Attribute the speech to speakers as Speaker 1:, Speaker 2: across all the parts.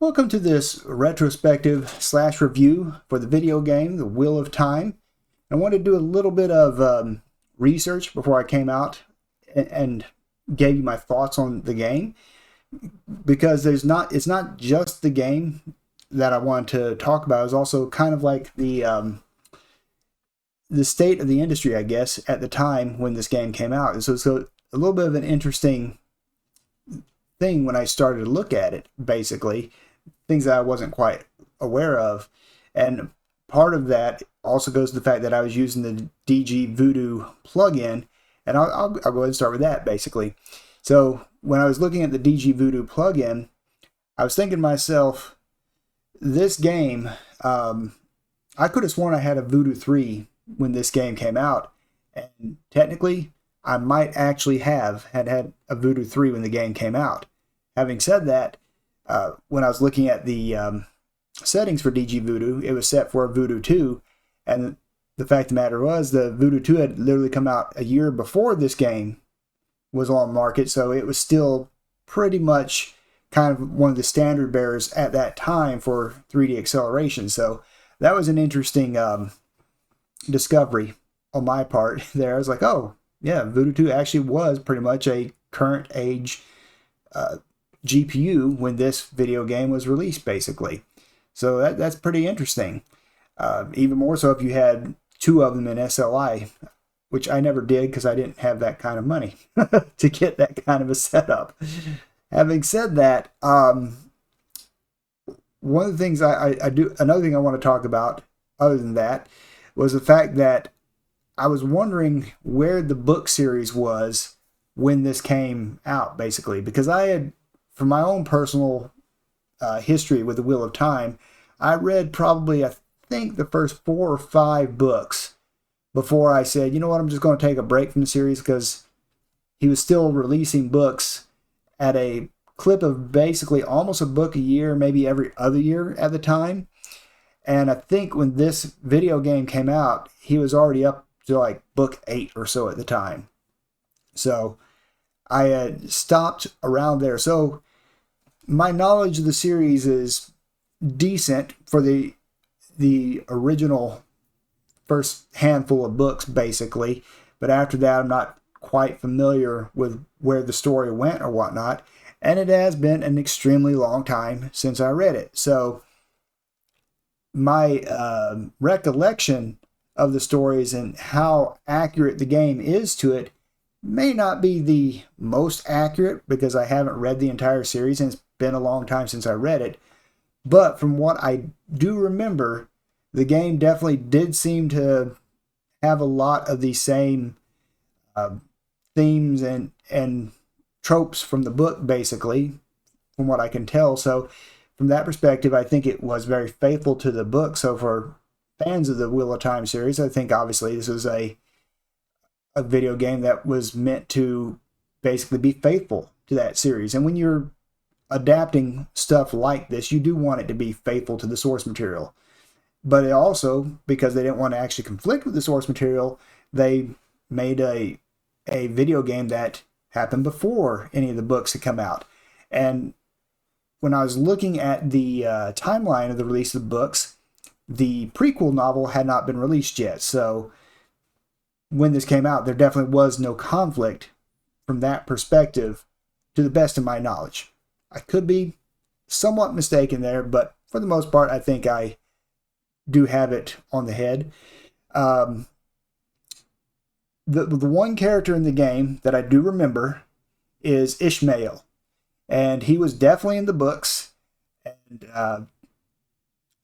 Speaker 1: Welcome to this retrospective / review for the video game, The Wheel of Time. I wanted to do a little bit of research before I came out and gave you my thoughts on the game, because it's not just the game that I want to talk about. It's also kind of like the state of the industry, I guess, at the time when this game came out. And so it's a little bit of an interesting thing when I started to look at it, basically. Things that I wasn't quite aware of. And part of that also goes to the fact that I was using the DG Voodoo plugin. And I'll go ahead and start with that, basically. So when I was looking at the DG Voodoo plugin, I was thinking to myself, this game, I could have sworn I had a Voodoo 3 when this game came out. And technically, I might actually have had a Voodoo 3 when the game came out. Having said that, when I was looking at the settings for DG Voodoo, it was set for a Voodoo 2, and the fact of the matter was the Voodoo 2 had literally come out a year before this game was on market, so it was still pretty much kind of one of the standard bearers at that time for 3D acceleration. So that was an interesting discovery on my part there. I was like, oh, yeah, Voodoo 2 actually was pretty much a current age GPU when this video game was released, basically. So that's pretty interesting. Even more so if you had two of them in SLI, which I never did because I didn't have that kind of money to get that kind of a setup. Having said that, one of the things I do, another thing I want to talk about other than that was the fact that I was wondering where the book series was when this came out, basically, because I had, from my own personal history with the Wheel of Time, I read probably, I think, the first 4 or 5 books before I said, you know what, I'm just going to take a break from the series, because he was still releasing books at a clip of basically almost a book a year, maybe every other year at the time. And I think when this video game came out, he was already up to like book 8 or so at the time. So I had stopped around there. So my knowledge of the series is decent for the original first handful of books, basically. But after that, I'm not quite familiar with where the story went or whatnot. And it has been an extremely long time since I read it. So my recollection of the stories and how accurate the game is to it may not be the most accurate, because I haven't read the entire series and it's been a long time since I read it. But from what I do remember, the game definitely did seem to have a lot of the same themes and tropes from the book, basically, from what I can tell. So from that perspective, I think it was very faithful to the book. So for fans of the Wheel of Time series, I think obviously this was a video game that was meant to basically be faithful to that series. And when you're adapting stuff like this, you do want it to be faithful to the source material. But it also, because they didn't want to actually conflict with the source material, they made a video game that happened before any of the books had come out. And when I was looking at the timeline of the release of the books, the prequel novel had not been released yet. So when this came out, there definitely was no conflict from that perspective, to the best of my knowledge. I could be somewhat mistaken there, but for the most part, I think I do have it on the head. The one character in the game that I do remember is Ishmael, and he was definitely in the books, and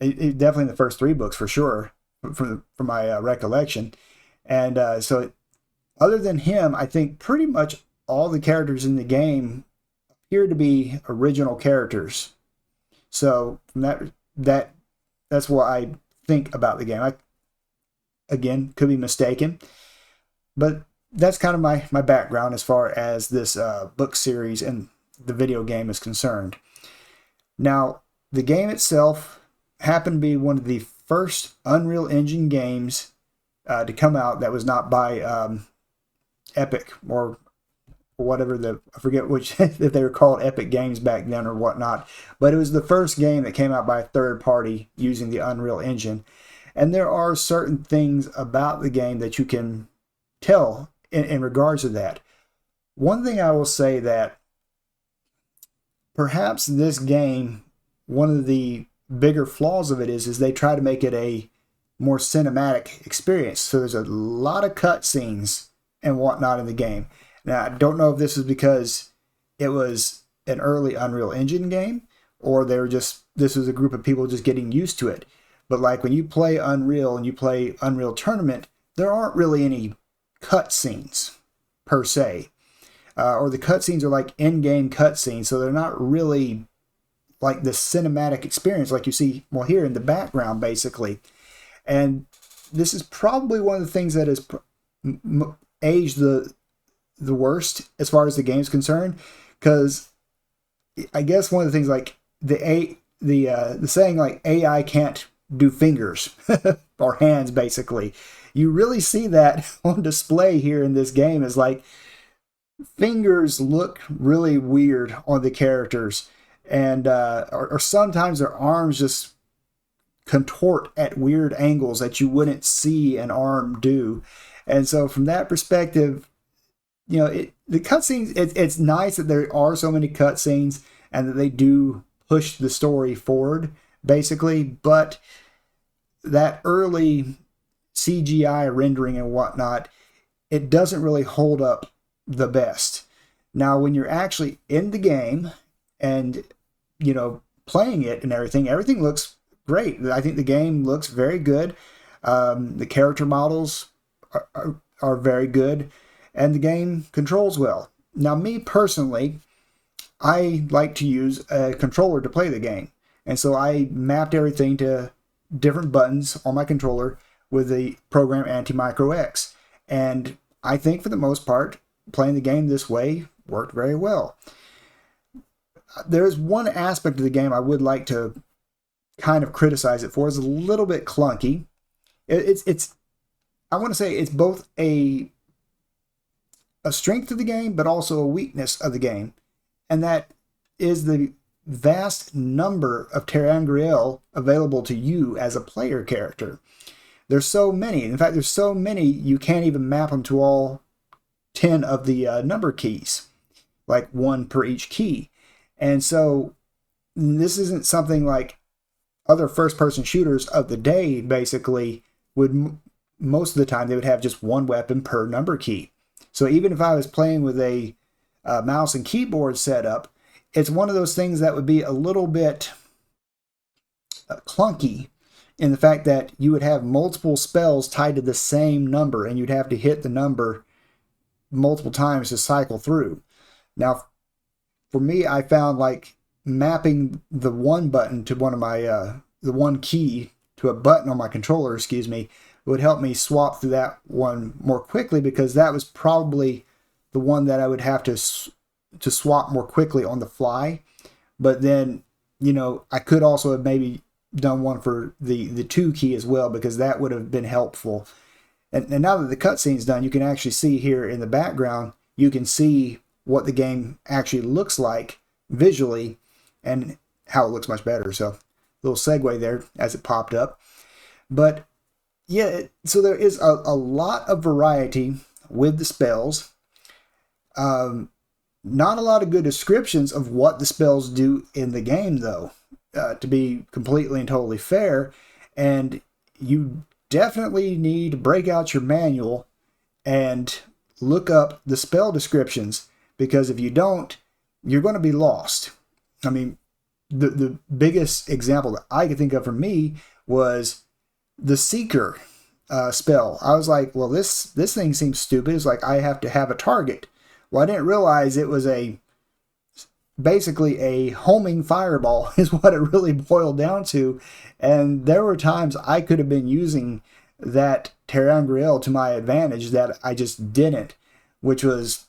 Speaker 1: definitely in the first 3 books for sure, from my recollection. And so other than him, I think pretty much all the characters in the game appear to be original characters. So from that's what I think about the game. I, again, could be mistaken, but that's kind of my background as far as this book series and the video game is concerned. Now, the game itself happened to be one of the first Unreal Engine games to come out that was not by Epic, or or whatever I forget which, if they were called Epic Games back then or whatnot, but it was the first game that came out by a third party using the Unreal Engine. And there are certain things about the game that you can tell in regards to that. One thing I will say that perhaps this game, one of the bigger flaws of it is they try to make it a more cinematic experience. So there's a lot of cutscenes and whatnot in the game. Now, I don't know if this is because it was an early Unreal Engine game or this was a group of people just getting used to it. But like when you play Unreal and you play Unreal Tournament, there aren't really any cutscenes per se. Or the cutscenes are like in-game cutscenes, so they're not really like the cinematic experience like you see here in the background, basically. And this is probably one of the things that has aged the worst as far as the game's concerned, because I guess one of the things like the saying like AI can't do fingers or hands, basically. You really see that on display here in this game. Is like fingers look really weird on the characters, and or sometimes their arms just contort at weird angles that you wouldn't see an arm do. And so from that perspective, the cutscenes, it's nice that there are so many cutscenes and that they do push the story forward, basically, but that early CGI rendering and whatnot, it doesn't really hold up the best. Now, when you're actually in the game and, playing it and everything looks great. I think the game looks very good. The character models are very good, and the game controls well. Now, me personally, I like to use a controller to play the game. And so I mapped everything to different buttons on my controller with the program Anti-Micro X. And I think for the most part, playing the game this way worked very well. There's one aspect of the game I would like to kind of criticize it for. It's a little bit clunky. It's I want to say it's both a strength of the game, but also a weakness of the game. And that is the vast number of Terra Griel available to you as a player character. There's so many. In fact, there's so many you can't even map them to all 10 of the number keys, like one per each key. And so this isn't something like other first-person shooters of the day, basically, would most of the time they would have just one weapon per number key. So even if I was playing with a mouse and keyboard setup, it's one of those things that would be a little bit clunky in the fact that you would have multiple spells tied to the same number, and you'd have to hit the number multiple times to cycle through. Now, for me, I found like mapping the one button to one of my the one key to a button on my controller, would help me swap through that one more quickly, because that was probably the one that I would have to swap more quickly on the fly. But then, I could also have maybe done one for the 2 key as well, because that would have been helpful. And now that the cutscene's done, you can actually see here in the background, you can see what the game actually looks like visually and how it looks much better. So a little segue there as it popped up. But yeah, so there is a lot of variety with the spells. Not a lot of good descriptions of what the spells do in the game, though, to be completely and totally fair. And you definitely need to break out your manual and look up the spell descriptions, because if you don't, you're going to be lost. I mean, the biggest example that I could think of for me was the Seeker spell. I was like, well, this thing seems stupid. It's like I have to have a target. Well, I didn't realize it was basically a homing fireball is what it really boiled down to. And there were times I could have been using that Terra Griel to my advantage that I just didn't, which was,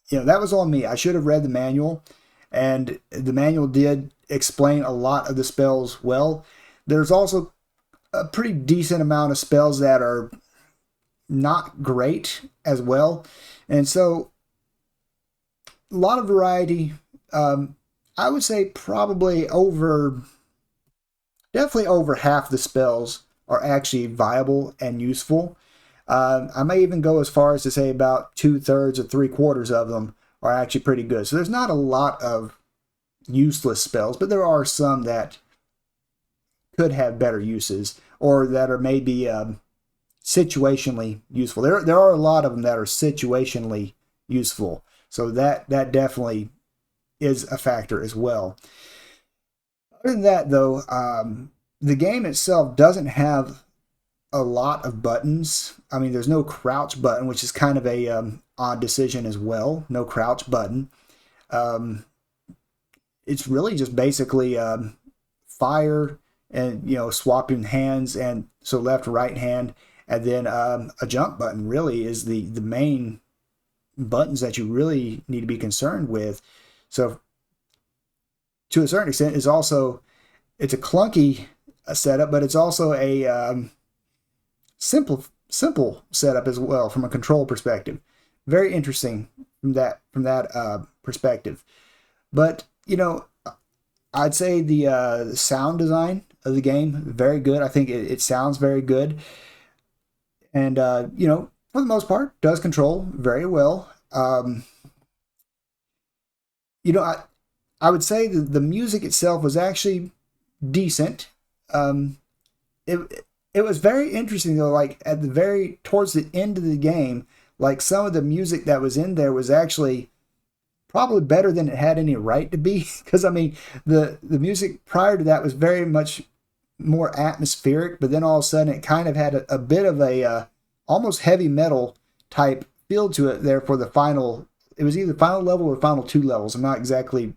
Speaker 1: that was on me. I should have read the manual, and the manual did explain a lot of the spells well. There's also a pretty decent amount of spells that are not great as well. And so a lot of variety. I would say probably definitely over half the spells are actually viable and useful. I may even go as far as to say about 2/3 or 3/4 of them are actually pretty good. So there's not a lot of useless spells, but there are some that could have better uses or that are maybe situationally useful. There are a lot of them that are situationally useful. So that definitely is a factor as well. Other than that, though, the game itself doesn't have a lot of buttons. I mean, there's no crouch button, which is kind of a odd decision as well. No crouch button. Um, it's really just basically fire and swapping hands, and so left right hand, and then a jump button really is the main buttons that you really need to be concerned with. So to a certain extent, it's a clunky setup, but it's also a simple setup as well from a control perspective. Very interesting from that perspective. But I'd say the sound design of the game very good. I think it sounds very good, and for the most part does control very well. I would say the music itself was actually decent. It it was very interesting though. Like at the very towards the end of the game, like some of the music that was in there was actually probably better than it had any right to be. Because I mean, the music prior to that was very much more atmospheric, but then all of a sudden it kind of had a bit of a almost heavy metal type feel to it there for the final. It was either final level or final two levels. I'm not exactly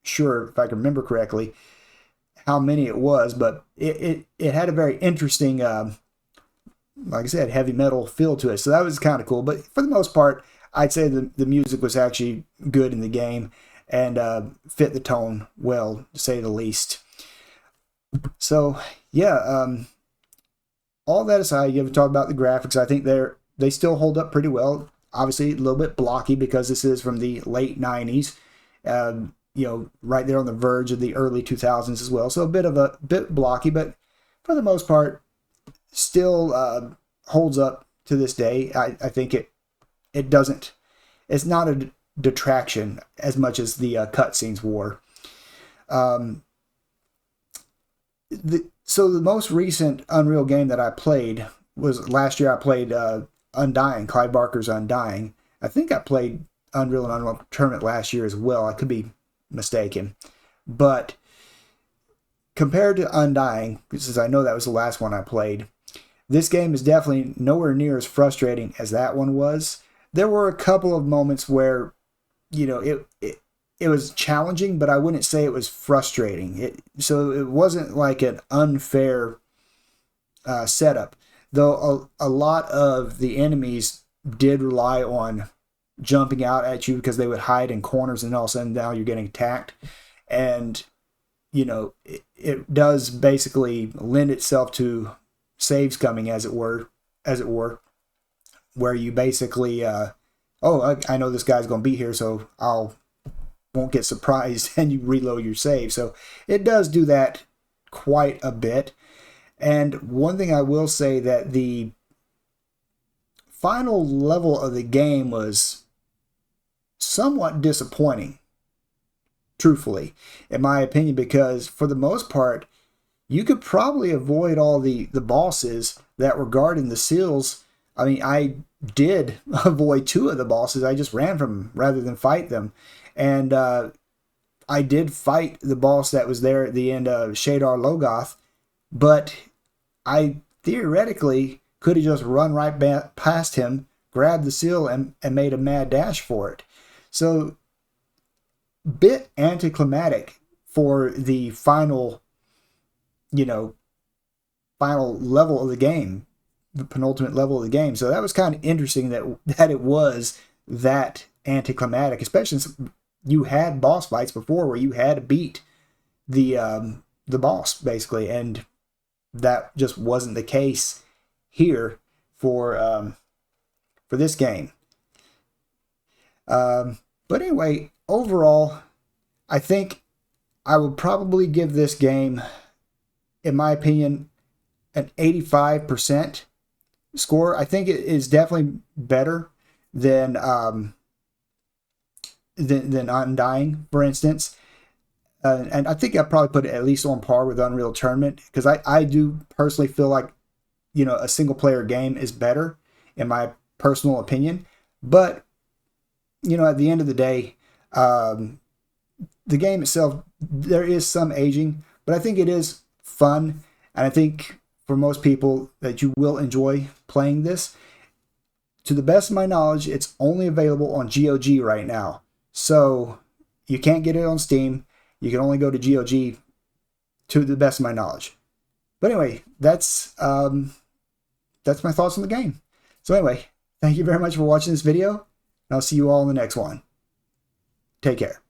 Speaker 1: sure if I can remember correctly how many it was, but it had a very interesting, like I said, heavy metal feel to it. So that was kind of cool. But for the most part, I'd say the music was actually good in the game and fit the tone well, to say the least. So yeah, all that aside, you have to talk about the graphics. I think they still hold up pretty well. Obviously, a little bit blocky because this is from the late '90s. Right there on the verge of the early 2000s as well. So a bit blocky, but for the most part, still holds up to this day. I think it doesn't. It's not a detraction as much as the cutscenes were. So the most recent Unreal game that I played was last year. I played Undying, Clive Barker's Undying. I think I played Unreal and Unreal Tournament last year as well. I could be mistaken. But compared to Undying, since I know that was the last one I played, this game is definitely nowhere near as frustrating as that one was. There were a couple of moments where, it was challenging, but I wouldn't say it was frustrating. So it wasn't like an unfair setup. Though a lot of the enemies did rely on jumping out at you because they would hide in corners, and all of a sudden now you're getting attacked. And, it does basically lend itself to saves coming, as it were, where you basically, I know this guy's going to be here, so won't get surprised, and you reload your save. So it does do that quite a bit. And one thing I will say, that the final level of the game was somewhat disappointing, truthfully, in my opinion, because for the most part, you could probably avoid all the bosses that were guarding the seals. I mean, I did avoid two of the bosses. I just ran from them rather than fight them. And I did fight the boss that was there at the end of Shadar Logoth, but I theoretically could have just run right past him, grabbed the seal, and made a mad dash for it. So, bit anticlimactic for the final level of the game, the penultimate level of the game. So that was kind of interesting that it was that anticlimactic, especially since you had boss fights before where you had to beat the boss basically, and that just wasn't the case here for this game. But But anyway, overall, I think I would probably give this game, in my opinion, an 85% score. I think it is definitely better than Undying, for instance. And I think I'd probably put it at least on par with Unreal Tournament, because I do personally feel like, you know, a single player game is better, in my personal opinion. But, you know, at the end of the day, the game itself, there is some aging, but I think it is fun. And I think for most people that you will enjoy playing this. To the best of my knowledge, it's only available on GOG right now. So you can't get it on Steam. You can only go to GOG, to the best of my knowledge. But anyway, that's my thoughts on the game. So anyway, thank you very much for watching this video, and I'll see you all in the next one. Take care.